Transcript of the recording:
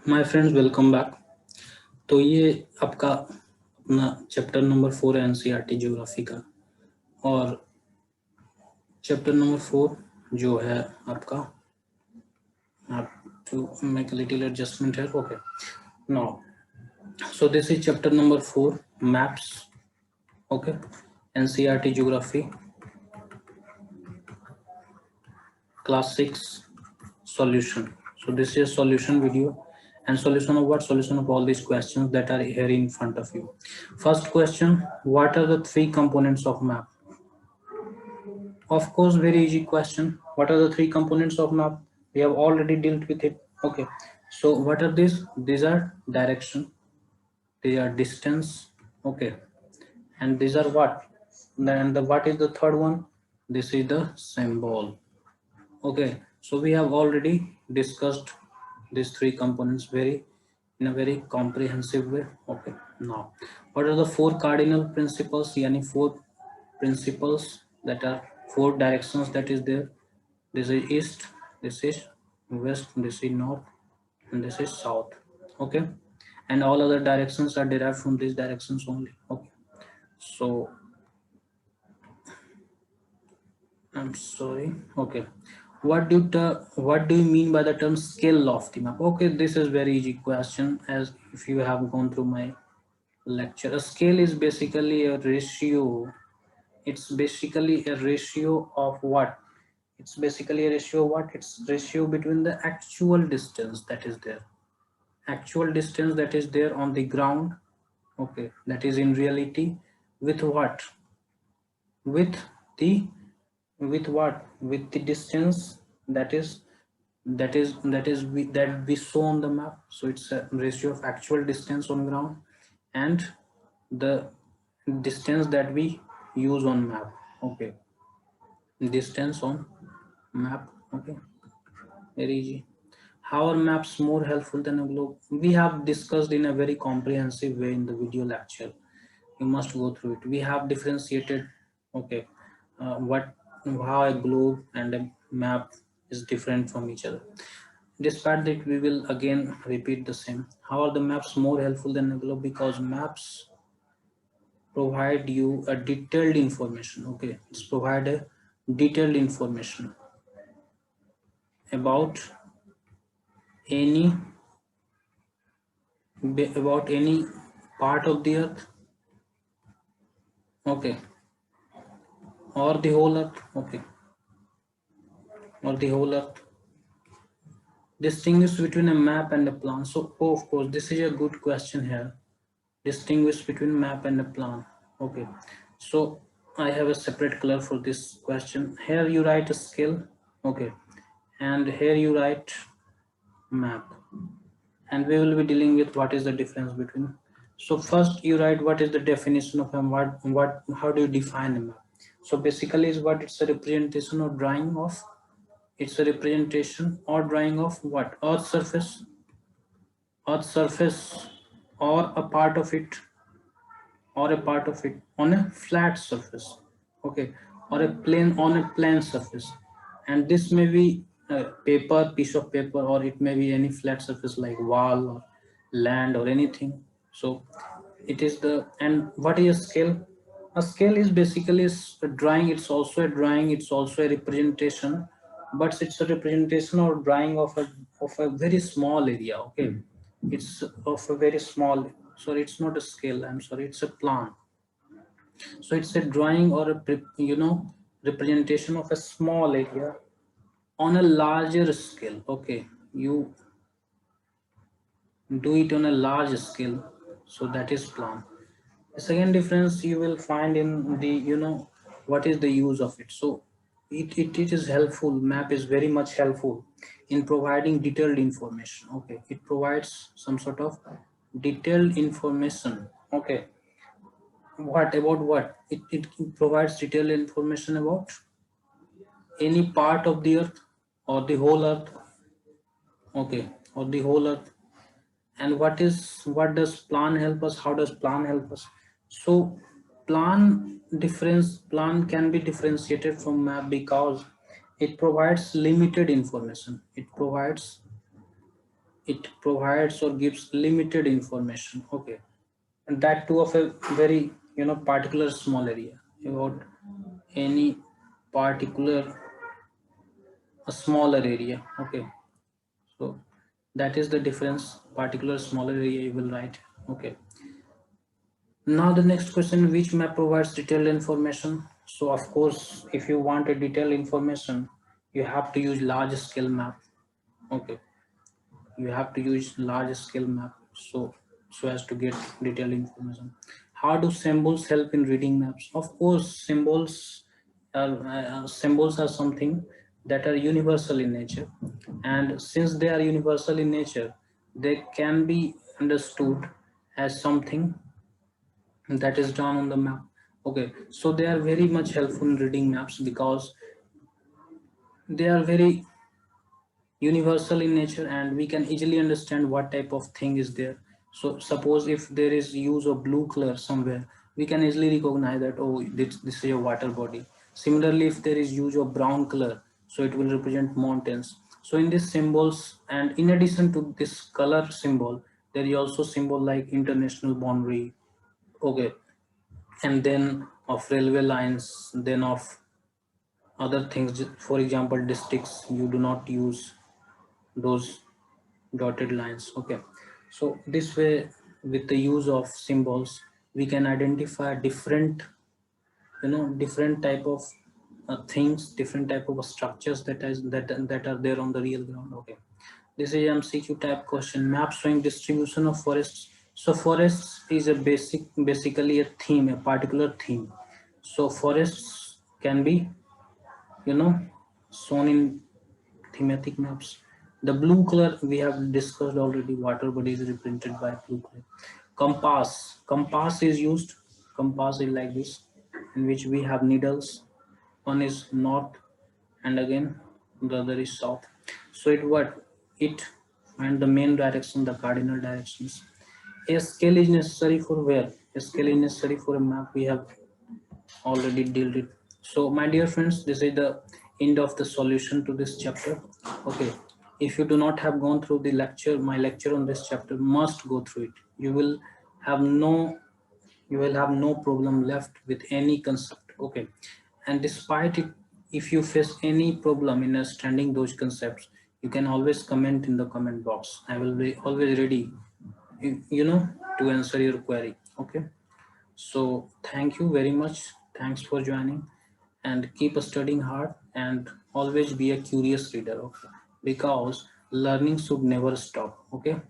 My friends welcome back. तो ये आपका अपना चैप्टर नंबर 4 है एनसीईआरटी ज्योग्राफी का। और चैप्टर नंबर 4 जो है आपका, आप टू मेक लिटिल एडजस्टमेंट है। Okay now, so this is chapter number 4 maps. Okay, NCERT geography class 6 solution. So this is solution video, and solution of what? Solution of all these questions that are here in front of you. First question, what are the three components of map? Of course, very easy question. What are the three components of map? We have already dealt with it. Okay, so what are these? These are direction, they are distance. Okay, and these are what? Then the what is the third one? This is the symbol. Okay, so we have already discussed these three components in a very comprehensive way. Okay, now what are the four cardinal principles? Yani four principles that are four directions that is there. This is east, this is west, this is north, and this is south. Okay, and all other directions are derived from these directions only. Okay, so I'm sorry. Okay. What do you mean by the term scale of the map? Okay, this is very easy question, as if you have gone through my lecture. A scale is basically a ratio. It's basically a ratio of what? It's basically a ratio of what? It's ratio between the actual distance that is there. Actual distance that is there on the ground. Okay, that is in reality with what? With the with what? With the distance that we saw on the map. So it's a ratio of actual distance on ground and the distance that we use on map. Okay, distance on map. Okay, very easy. How are maps more helpful than a globe? We have discussed in a very comprehensive way in the video lecture. You must go through it. We have differentiated, okay, what how a globe and a map is different from each other. Despite that, we will again repeat the same. How are the maps more helpful than a globe? Because maps provide you a detailed information. Okay, it's provide a detailed information about any any part of the earth. Okay, or the whole earth. Okay, or the whole earth. Distinguish between a map and a plan. So, oh, of course, this is a good question here. Distinguish between map and a plan. Okay, so I have a separate color for this question. Here you write a scale. Okay, and here you write map, and we will be dealing with what is the difference between. So first you write what is the definition of a map. How do you define a map? So basically is what? It's a representation or drawing of, it's a representation or drawing of what? Earth surface or a part of it, or a part of it on a flat surface. Okay, or a plane on a plane surface. And this may be a piece of paper, or it may be any flat surface like wall or land or anything. So it is the, and what is a scale? A scale is basically a drawing. It's also a drawing, it's also a representation, but it's a representation or drawing of a very small area. Okay, it's of a very small, sorry, it's not a scale, I'm sorry, it's a plan. So it's a drawing or a representation of a small area on a larger scale. Okay, you do it on a large scale, so that is plan. The second difference you will find in the, what is the use of it. So it is helpful. Map is very much helpful in providing detailed information. Okay, it provides some sort of detailed information. Okay, what about what? It provides detailed information about any part of the earth or the whole earth. Okay, or the whole earth. And what does plan help us? How does plan help us? So plan can be differentiated from map because it provides limited information. It provides it provides or gives limited information, okay, and that too of a very particular small area about any particular a smaller area, okay. So that is the difference, particular smaller area you will write, okay. Now the next question, which map provides detailed information? So of course, if you want a detailed information, you have to use large scale map, okay. You have to use large scale map so as to get detailed information. How do symbols help in reading maps? Of course, symbols are something that are universal in nature, and since they are universal in nature, they can be understood as something that is drawn on the map, okay. So they are very much helpful in reading maps because they are very universal in nature and we can easily understand what type of thing is there. So suppose if there is use of blue color somewhere, we can easily recognize that, oh, this is a water body. Similarly, if there is use of brown color, so it will represent mountains. So in these symbols, and in addition to this color symbol, there is also symbol like international boundary, okay, and then of railway lines, then of other things. For example, districts, you do not use those dotted lines, okay. So this way, with the use of symbols, we can identify different different type of things, different type of structures that are there on the real ground, okay. This is MCQ type question. Map showing distribution of forests. So forests is a basically a theme, a particular theme. So forests can be you know shown in thematic maps. The blue color we have discussed already, water body is represented by blue color. Compass is used. Compass is like this, in which we have needles. One is north and again the other is south. So it and the main direction, the cardinal directions. A scale is necessary for where? A scale is necessary for a map. We have already dealt it. So my dear friends, this is the end of the solution to this chapter, okay. If you do not have gone through the lecture, my lecture on this chapter, must go through it. Have no you will have no problem left with any concept, okay. And despite it, if you face any problem in understanding those concepts, you can always comment in the comment box. I will be always ready, to answer your query, okay. So thank you very much. Thanks for joining, and keep studying hard and always be a curious reader. Okay, because learning should never stop. Okay.